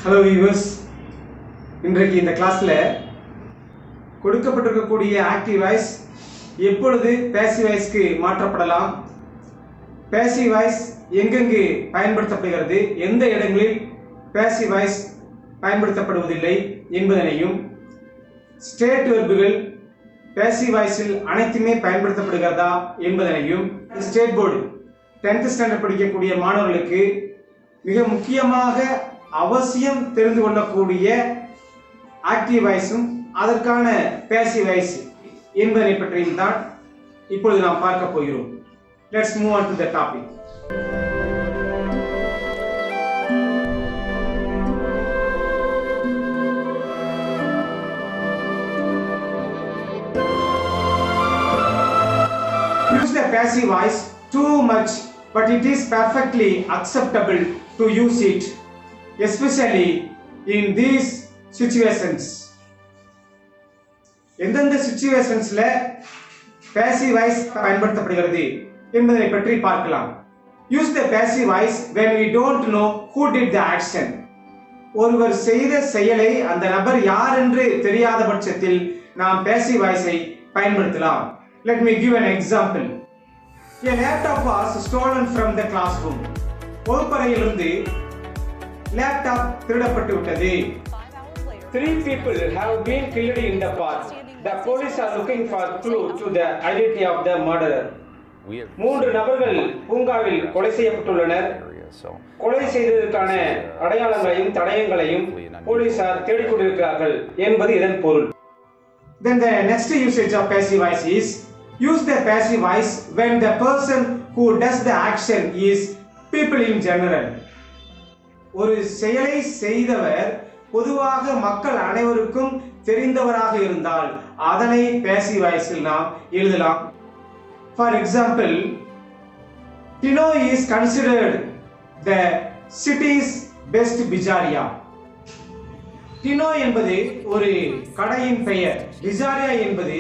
Hello viewers, இன்றைக்கு இந்த கிளாஸில் கொடுக்கப்பட்டிருக்கக்கூடிய ஆக்டிவ் வாய்ஸ் எப்பொழுது பேசிவ் வாய்ஸ்க்கு மாற்றப்படலாம், பேசிவ் வாய்ஸ் எங்கெங்கு பயன்படுத்தப்படுகிறது, எந்த இடங்களில் பேசிவ் வாய்ஸ் பயன்படுத்தப்படுவதில்லை என்பதனையும், ஸ்டேட் வெர்புகள் பேசிவ் வாய்ஸில் அனைத்துமே பயன்படுத்தப்படுகிறதா என்பதனையும் ஸ்டேட் போர்டு 10th ஸ்டாண்டர்ட் படிக்கக்கூடிய மாணவர்களுக்கு மிக முக்கியமாக அவசியம் தெரிந்து கொள்ளக்கூடிய ஆக்டிவ் வாய்ஸும் அதற்கான பேசிவ் வாய்ஸ் என்பதை பற்றியும் தான் இப்பொழுது நாம் பார்க்க போகிறோம். Let's move on to the topic. Use the passive voice too much, but it is perfectly acceptable to use it, especially in these situations. எந்தெந்த சிச்சுவேஷன்ஸ்ல passive voice பயன்படுத்தப்படுகிறது என்பதை பற்றி பார்க்கலாம். Use the passive voice when we don't know who did the action. ஒருவர் செய்த செயலை அந்த நபர் யார் என்று தெரியாத பட்சத்தில் நாம் passive voice-ஐ பயன்படுத்தலாம். Let me give an example. A laptop was stolen from the classroom. வகுப்பறையிலிருந்து லேப்டாப் திருடப்பட்டு விட்டது. 3 people have been killed in the park. The police are looking for clue to the identity of the murderer. 3 நபர்கள் பூங்காவில் கொலை செய்யப்பட்டுள்ளனர். கொலை செய்ததற்கான அடையாளங்களையும் தடயங்களையும் போலீசார் தேடிக் கொண்டிருக்கிறார்கள் என்பது இதன் பொருள். Then the next usage of passive voice is use the passive voice when the person who does the action is people in general. ஒரு செயலை செய்தவர் பொதுவாக மக்கள் அனைவருக்கும் தெரிந்தவராக இருந்தால் அதனை passive voice-இல் நாம் எழுதலாம். For example, Tino is considered the city's best pizzeria. டினோ என்பது ஒரு கடையின் பெயர், பிஸாரியா என்பது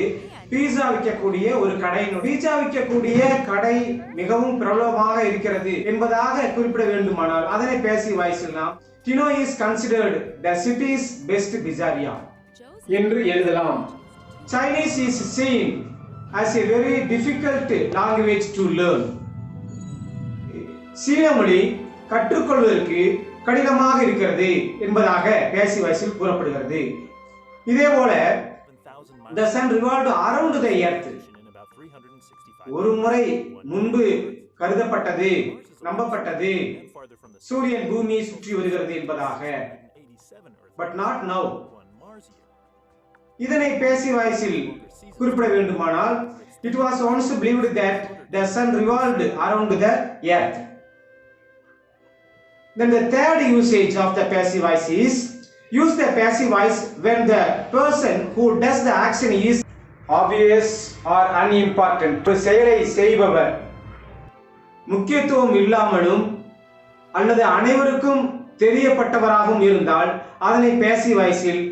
பீஸா விற்கக்கூடிய ஒரு கடை. பீஸா விற்கக்கூடிய கடை மிகவும் பிரபலமாக இருக்கிறது என்பதாக குறிப்பிட வேண்டுமானால் அதனை passive voice-இல் நாம் Tino is considered the city's best pizzeria என்று எழுதலாம். Chinese is seen as a very difficult language to learn. சீன மொழி கற்றுக்கொள்வதற்கு கடினமாக இருக்கிறது என்பதாக passive voice-இல் கூறப்படுகிறது. இதேபோல the sun revolved around the earth. ஒரு முறை முன்பு கருதப்பட்டது, நம்பப்பட்டது, சூரியன் பூமியை சுற்றி வருகிறது என்பதாக. but not now. இதனை passive voice-இல் குறிப்பிட வேண்டுமானால் it was once believed that the sun revolved around the earth. Then the third usage of the passive voice is use the passive voice when the person who does the action is obvious or unimportant. ஒரு செயலை செய்பவர் முக்கியத்துவம் இல்லாமலும் அல்லது அனைவருக்கும் தெரியப்பட்டவராகவும் இருந்தால் அதனை passive voice-இல்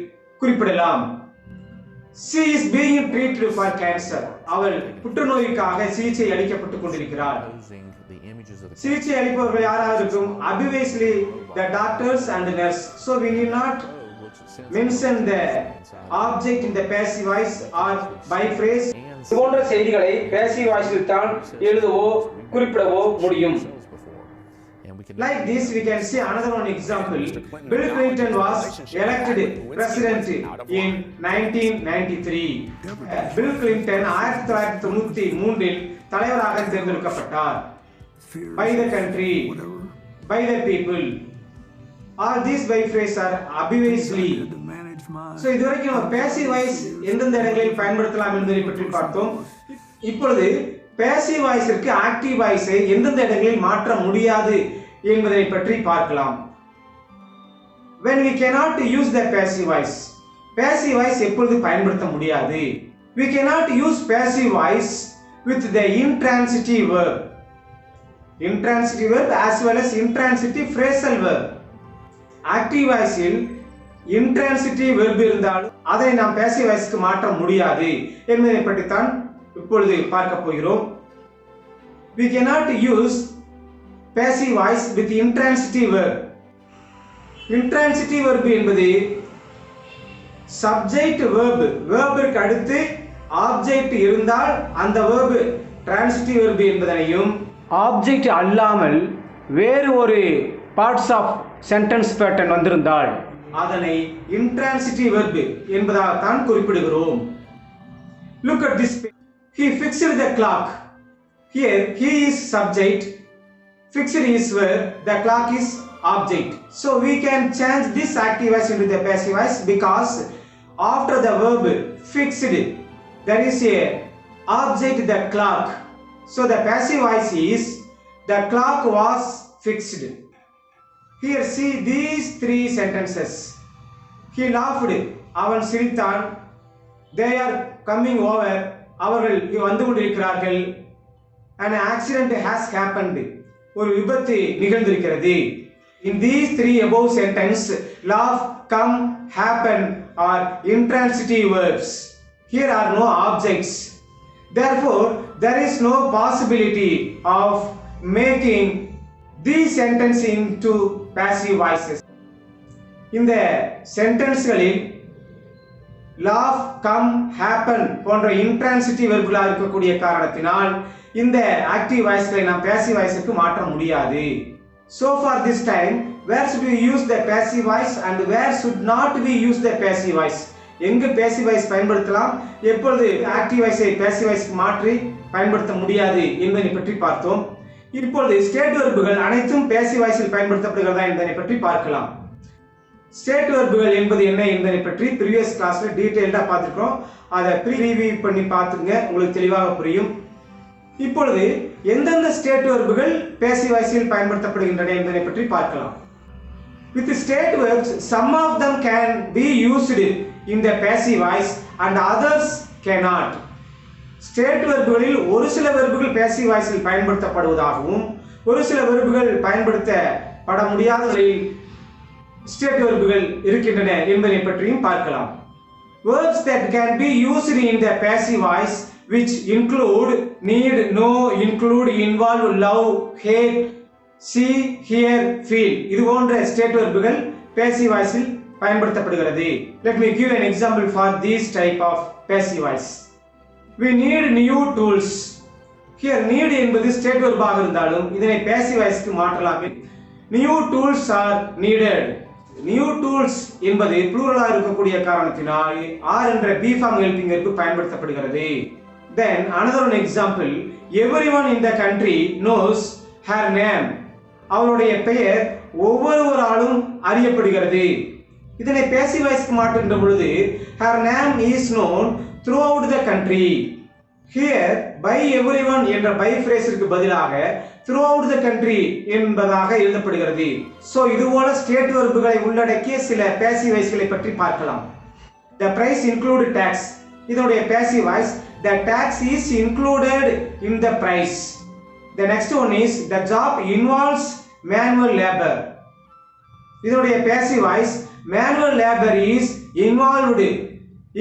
குறிப்பிடலாம். She is being treated for cancer. அவள் புற்றுநோய்க்காக சிகிச்சை அளிக்கப்பட்டுக் கொண்டிருக்கிறார். சிகிச்சை அளிப்பவர்கள் யாராக இருக்கும்? Obviously the doctors and the nurse. So we need not mention the object in the passive voice or by phrase. போன்ற செய்திகளை passive voice-இல் தான் எழுதவோ குறிப்பிடவோ முடியும். Like this we can see another one example. Bill Clinton was elected president in 1993. Bill Clinton 1993 தலைவராக தேர்ந்தெடுக்கப்பட்டார். By the country, by the people. All these by phrase are obviously. So இதுவரைக்கும் நம்ம passive voice எந்தெந்த இடங்களில் பயன்படுத்தலாம் என்பதை பற்றி பார்த்தோம். இப்பொழுது passive voice-ற்கு active voice-ஐ எந்தெந்த இடங்களில் மாற்ற முடியாது என்பதை பற்றி பார்க்கலாம். When we cannot use the passive voice, passive voice எப்பொழுது பயன்படுத்த முடியாது? We cannot use passive voice with the intransitive verb. Intransitive verb as well as intransitive phrasal verb. Active voice-இல் intransitive verb இருந்தாலும் அதை நாம் passive voice-க்கு மாற்ற முடியாது என்பதை பற்றி தான் இப்பொழுது பார்க்க போகிறோம். We cannot use passive voice with intransitive verb. Intransitive verb என்பது சப்ஜெக்ட் verb verb-க்கு அடுத்து ஆப்ஜெக்ட் இருந்தால் அந்த verb transitive verb என்பதனையும் ஆப்ஜெக்ட் அல்லாமல் வேறு ஒரு பார்ட்ஸ் ஆஃப் சென்டென்ஸ் பேட்டர்ன் வந்திருந்தால் அதனை இன்ட்ரான்சிட்டிவ் verb என்பதாக தான் குறிப்பிடுகிறோம். Look at this. He fixed the clock. Here he is subject, fixed is verb, the clock is object. So we can change this active voice into the passive voice because after the verb fixed there is a object, the clock. So the passive voice is the clock was fixed. Here see these three sentences. He laughed, avan சிரித்தான். They are coming over, அவர்கள் வந்து கொண்டிருக்கிறார்கள். An accident has happened, ஒரு விபத்து நிகழ்ந்திருக்கிறது. In these three above sentence, laugh, come, happen are intransitive verbs. Here are no objects. Therefore, there is no possibility of making these sentences into passive voices. இந்த சென்டென்ஸ்களில் laugh, come, happen போன்ற intransitive verbுகளாக இருக்கக்கூடிய காரணத்தினால் இந்த active வாய்ஸ்களை நாம் passive வாய்ஸ்க்கு மாற்ற முடியாது. So for this time, where should we use the passive voice and where should not we use the passive voice? எங்கு passive voice பயன்படுத்தலாம், எப்பொழுது ஆக்டிவ் வாய்ஸை passive வாய்ஸ்க்கு மாற்றி பயன்படுத்த முடியாது என்பதை பற்றி பார்த்தோம். இப்பொழுது ஸ்டேட் வெர்புகள் அனைத்தும் passive வாய்ஸில் பயன்படுத்தப்படுகிறதா என்பதை பற்றி பார்க்கலாம். ஸ்டேட் வெர்புகள் என்பது என்ன என்பதை பற்றி ப்ரீவியஸ் கிளாஸ்ல டீடைலா பார்த்திருக்கோம். அதை ப்ரீவியூ பண்ணி பார்த்துங்க, உங்களுக்கு தெளிவாக புரியும். இப்பொழுது எந்தெந்த ஸ்டேட் வெர்புகள் passive வாய்ஸில் பயன்படுத்தப்படுகின்றன என்பதை பற்றி பார்க்கலாம். With state verbs, some of them can be used in the passive voice and others cannot. State வெர்புகளில் ஒரு சில வெர்புகள் passive வாய்ஸில் பயன்படுத்தப்படுவதாகவும் ஒரு சில வெர்புகள் பயன்படுத்தப்பட முடியாத நிலையில் ஸ்டேட் வெர்புகள் இருக்கின்றன என்பதை பற்றியும் பார்க்கலாம். Verbs that can be used in the passive voice which include need, know, include, involve, love, hate, see, hear, feel இது போன்ற ஸ்டேட் வெர்புகள் passive voiceல் பயன்படுத்தப்படுகிறது. Let me give an example for this type of passive voice. We need new tools. Here need என்பது state வெர்பாக இருந்தாலும் இதனை passive voiceக்கு மாற்றலாம். New tools are needed. New tools என்பது ப்ளூரலாக இருக்கக்கூடிய காரணத்தினால் are என்ற be form helping verb பயன்படுத்தப்படுகிறது. Then another one example, everyone in the country knows her name. அவளுடைய பெயர் ஒவ்வொருவராலும் அறியப்படுகிறது. இதனை passive voiceக்கு மாற்றுகின்ற பொழுது her name is known throughout the country. Here by everyone என்ற by phrase-க்கு பதிலாக throughout the country என்பதாக எழுதப்படுகிறது. So இதுபோல ஸ்டேட் வெர்புகளை உள்ளடக்கிய சில passive voice-களை பற்றி பார்க்கலாம். The price include tax. இதனுடைய passive voice, the tax is included in the price. The next one is the job involves manual labor. இதனுடைய passive voice, manual labor is involved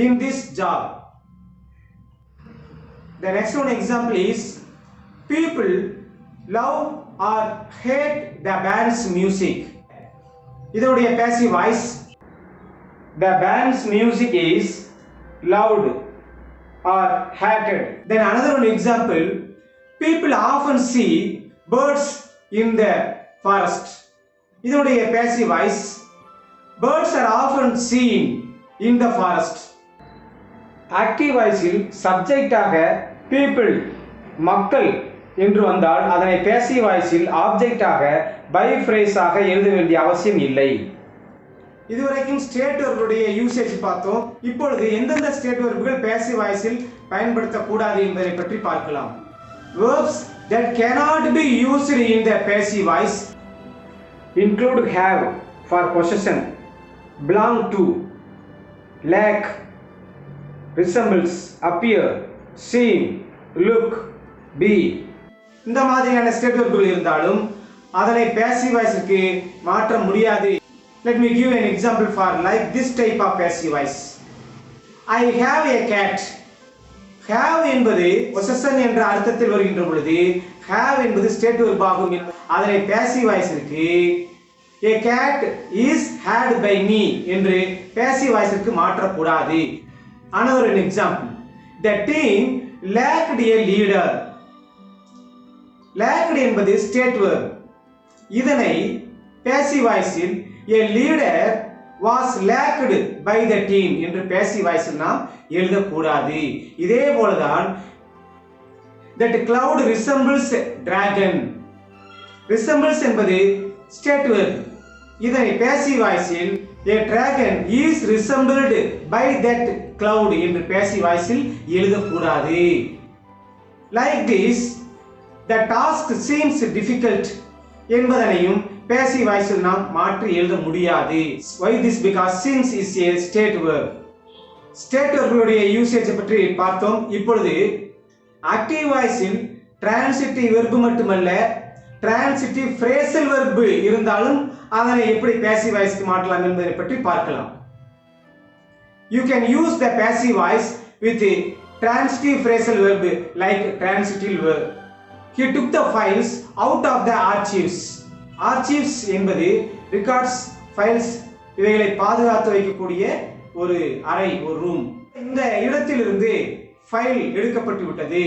in this job. The next one example is people love or hate the band's music. இதனுடைய passive voice, the band's music is loved or hated. Then another one example, people often see birds in the forest. இதனுடைய passive voice, birds are often seen in the forest. Active வாய்ஸில் சப்ஜெக்டாக people மக்கள் என்று வந்தால் அதனை passive வாய்ஸில் ஆப்ஜெக்டாக by phrase ஆக எழுத வேண்டிய அவசியம் இல்லை. இதுவரைக்கும் ஸ்டேட் வெர்புடைய யூசேஜ் பார்த்தோம். இப்பொழுது எந்தெந்த ஸ்டேட் வெர்புகள் passive வாய்ஸில் பயன்படுத்தக்கூடாது என்பதை பற்றி பார்க்கலாம். Verbs that cannot be used in the passive voice include have for possession, belong to, lack, resembles, appear, seem, look, be. இந்த மாதிரியான ஸ்டேட் வெர்புகள் இருந்தாலும் அதனை passive voice-க்கு மாற்ற முடியாது. Let me give an example for like this type of passive voice. I have a cat. Have என்பது possession என்ற அர்த்தத்தில் வருகின்ற பொழுது have என்பது ஸ்டேட் வெர்ப் ஆகும். அதனை passive voice-க்கு a cat is had by me என்று passive voice-க்கு மாற்றக்கூடாது. Another example, the team lacked a leader. lacked என்பது state verb. இதனை passive voice-இல் a leader was lacked by the team என்று passive voice-இல் நாம் எழுதக்கூடாது. இதே போலதான் that cloud resembles dragon. resembles என்பது state verb. இதனை passive voice-இல் a dragon is resembled by that cloud என்று passive voice-இல் எழுதக்கூடாது. like this, the task seems difficult என்பதனையும் passive voice-இல் நாம் மாற்றி எழுத முடியாது. why this? because seems is a state verb. state verb-உடைய usage பற்றி பார்த்தோம். இப்பொழுது active voice-இல் transitive verb மட்டுமல்ல, transitive phrasal verb இருந்தாலும் அதனை எப்படி passive voice-க்கு மாற்றலாம் என்பதை பற்றி பார்க்கலாம். you can use the passive voice with transitive phrasal verb like transitive verb. he took the files out of the archives. archives என்பது records, files இவைகளை பாதுகாத்து வைக்கக்கூடிய ஒரு அறை, ஒரு ரூம். இந்த இடத்திலிருந்து ஃபைல் எடுக்கப்பட்டு விட்டது.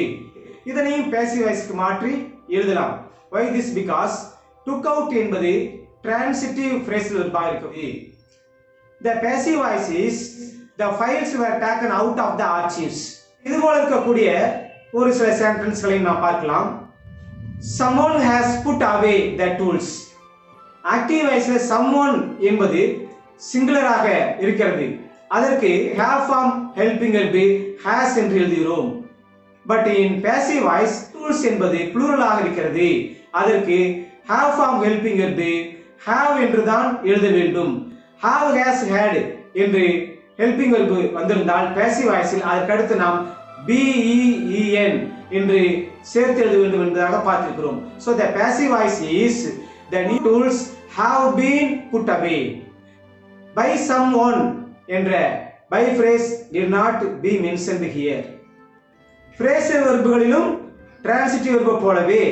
இதனையும் passive voice-க்கு மாற்றி எழுதலாம். why this? because took out என்பது transitive phrasal verb இருக்கிறது. the passive voice is the files were taken out of the archives. இது போல இருக்கக்கூடிய ஒரு சில சென்டென்ஸ்களை நாம் பார்க்கலாம். someone has put away the tools. active voice-ல someone என்பது சிங்குலராக இருக்கிறது. அதற்கு have form helping verb has என்று எழுதுகிறோம். but in passive voice tools என்பது plural-ஆக இருக்கிறது. அதற்கு have form helping verb have என்று தான் எழுத வேண்டும். have, has, had என்று helping verb வந்திருந்தால் passive voice-இல் அதற்கு அடுத்து நாம் ben என்று சேர்த்து எழுத வேண்டும் என்பதாக பார்த்திருக்கிறோம். so the passive voice is the new tools have been put away. by someone என்ற by phrase did not be mentioned here. phrasal verbகளிலும் transitive verb போலவே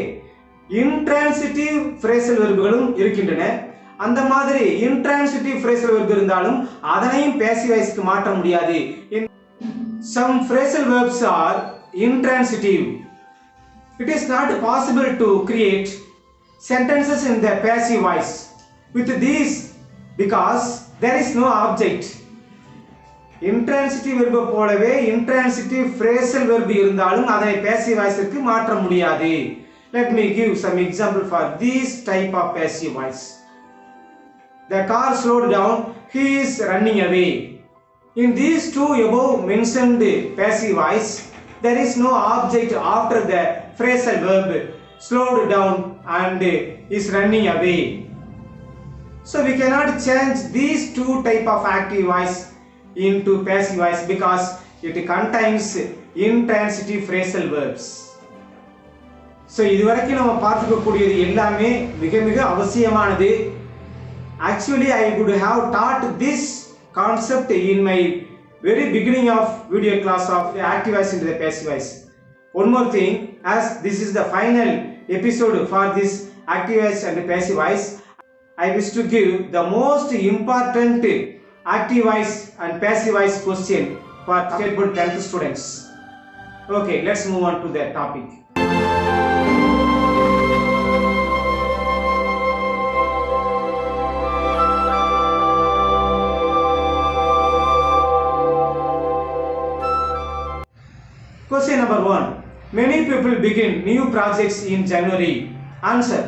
intransitive phrasal verbகளும் இருக்கின்றன. அந்த மாதிரி intransitive phrasal verb இருந்தாலும் அதனையும் passive voice-க்கு மாற்ற முடியாது. some phrasal verbs are intransitive. it is not possible to create sentences in the passive voice with these because there is no object. intransitive verb போலவே intransitive phrasal verb இருந்தாலும் அதனை passive voice-க்கு மாற்ற முடியாது. let me give some example for this type of passive voice. the car slowed down, he is running away. in these two above mentioned passive voice there is no object after the phrasal verb slowed down and is running away. so we cannot change these two type of active voice into passive voice because it contains intransitive phrasal verbs. so இதுவரைக்கும் நம்ம பார்த்துக்கக்கூடியது எல்லாமே மிக மிக அவசியமானது. actually I would have taught this concept in my very beginning of video class of the active voice into the passive voice. one more thing, as this is the final episode for this active voice and passive voice, I wish to give the most important active voice and passive voice question for State Board 10th students. okay, let's move on to the topic. question number 1. many people begin new projects in January. answer: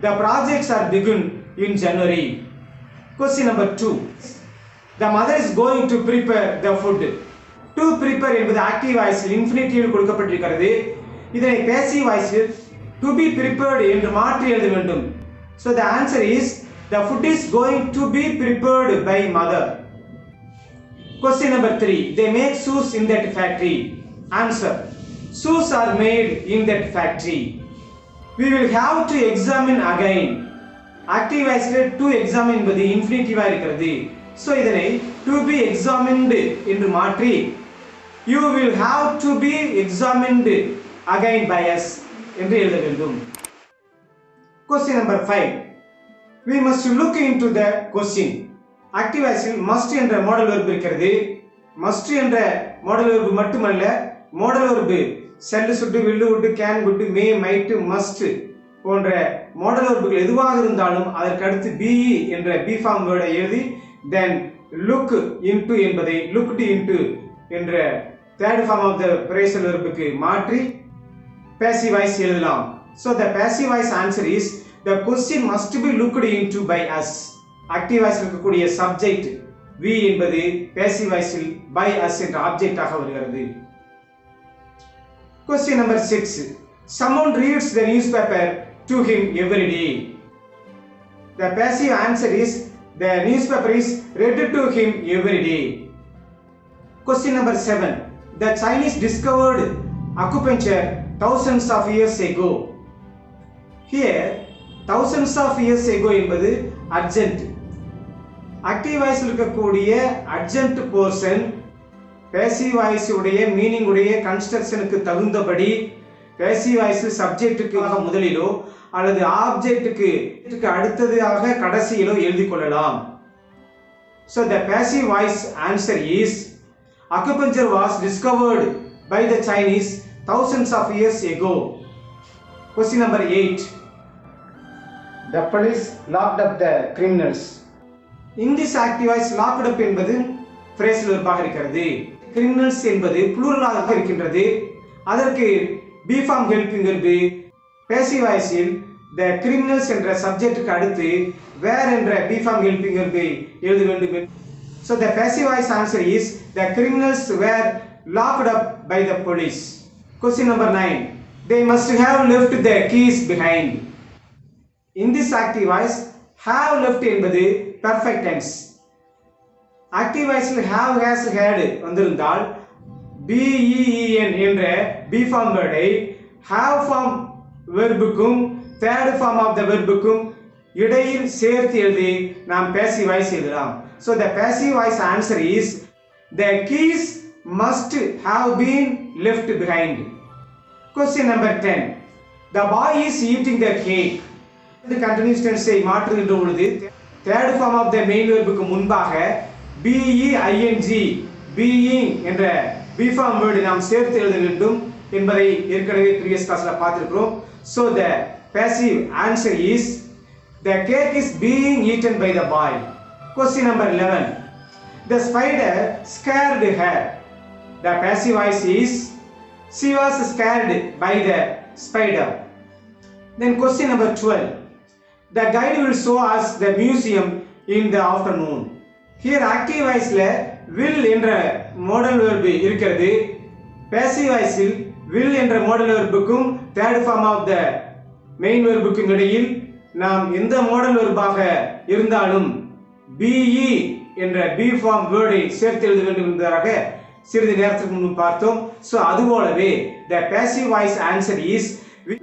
the projects are begun in January. question number 2. the mother is going to prepare the food. to prepare என்பது active voice infinitive கொடுக்கப்பட்டிருக்கிறது. இதனை passive voice to be prepared என்று மாற்றி எழுத வேண்டும். so the answer is the food is going to be prepared by mother. question number 3. they make shoes in that factory. answer: shoes are made in that factory. we will have to examine again. active voice to examine என்பது infinitive-ஆ இருக்கிறது. so இதனை to be examined என்று மாற்றி you will have to be examined again by us என்று எழுத வேண்டும். question number 5. we must look into the question. Active voice will must என்ற modal verb இருக்கிறது. must என்ற modal verb மட்டுமல்ல, modal verb shall, should, will, would, can, would, may, might, must போன்ற modal verbகள் எதுவாக இருந்தாலும் அதற்கு அடுத்து be என்ற be form word எழுதி then look into என்பதை looked into என்ற third form of the phrasal verbக்கு மாற்றி passive voice எழுதலாம். So the passive voice answer is the question must be looked into by us. Active voice இருக்கக்கூடிய subject we என்பது passive voice will by us என்ற object ஆக வருகிறது. Question number 6. Someone reads the newspaper to him every day. The passive answer is the newspaper is read to him every day. Question number 7. The Chinese discovered acupuncture thousands of years ago. Here thousands of years ago என்பது urgent. Active voice இருக்கக்கூடிய urgent portion passive voice உடைய meaning உடைய கன்ஸ்ட்ரக்ஷனுக்கு தகுந்தபடி passive voice சப்ஜெக்ட்டுக்கு முதலிலோ அல்லது ஆப்ஜெக்ட்டுக்கு அடுத்ததாக கடைசியிலோ எழுதிக் கொள்ளலாம். So the passive voice answer is acupuncture was discovered by the Chinese thousands of years ago. Question number 8. The police locked up the criminals. In this active voice locked up என்பது phrasal verb ஆக இருக்கிறது. criminals என்பது plural ஆக இருக்கின்றது. அதற்கு be form helping verb passive voice will the criminals என்ற சப்ஜெக்ட்டுக்கு அடுத்து where என்ற be form helping verb எழுத வேண்டும். So the passive voice answer is the criminals were locked up by the police. Question number 9. They must have left the keys behind. In this active voice have left என்பது perfect tense. active voice will have, has, had வந்திருந்தால் ben என்ற be form word I have form verb-க்கும் third form of the verb-க்கும் இடையில் சேர்த்து எழுதி நாம் passive voice எழுதலாம். So the passive voice answer is the keys must have been left behind. Question number 10. The boy is eating the cake. The continuous tense ஐ மாற்றுகின்ற பொழுது third form of the main verb-க்கு முன்பாக being என்ற be form word நாம் சேர்த்து எழுத வேண்டும் என்பதை ஏற்கனவே previous classல பார்த்திருக்கிறோம். So the passive answer is the cake is being eaten by the boy. Question number 11. The spider scared her. The passive voice is she was scared by the spider. Then question number 12. The guide will show us the museum in the afternoon. Here active voice ல will என்ற modal verb இருக்கிறது. passive voice will will என்ற modal verb-க்கும் third form of the main verb-க்கும் இடையில் நாம் எந்த modal verb-ஆக இருந்தாலும் be என்ற be form word-ஐ சேர்த்து எழுத வேண்டும் என்பதாக சிறிது நேரத்துக்கு முன்பு பார்த்தோம். So அதுபோலவே the passive voice answer is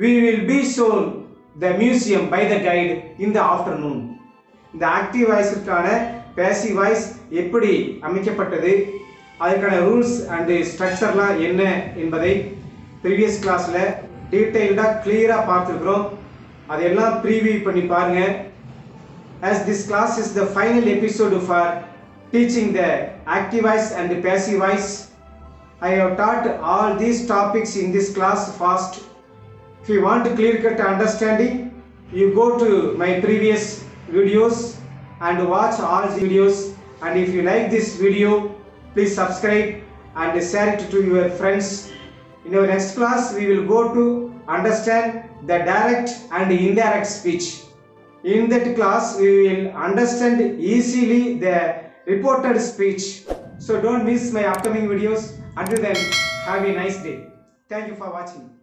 we will be shown the museum by the guide in the afternoon. இந்த active voice-க்கான passive voice எப்படி அமைக்கப்பட்டது, அதற்கான ரூல்ஸ் அண்ட் ஸ்ட்ரக்சர்லாம் என்ன என்பதை previous classல டீடைல்டா கிளியரா பார்த்திருக்கிறோம். அதெல்லாம் ப்ரீவியூ பண்ணி பாருங்க. As this class is the final episode for teaching the active voice and the passive voice, I have taught all these topics in this class fast. If you want clear-cut understanding, you go to my previous videos and watch all the videos. And if you like this video, please subscribe and share it to your friends. In our next class, we will go to understand the direct and indirect speech. In that class, we will understand easily the reported speech. So don't miss my upcoming videos. Until then, have a nice day. Thank you for watching.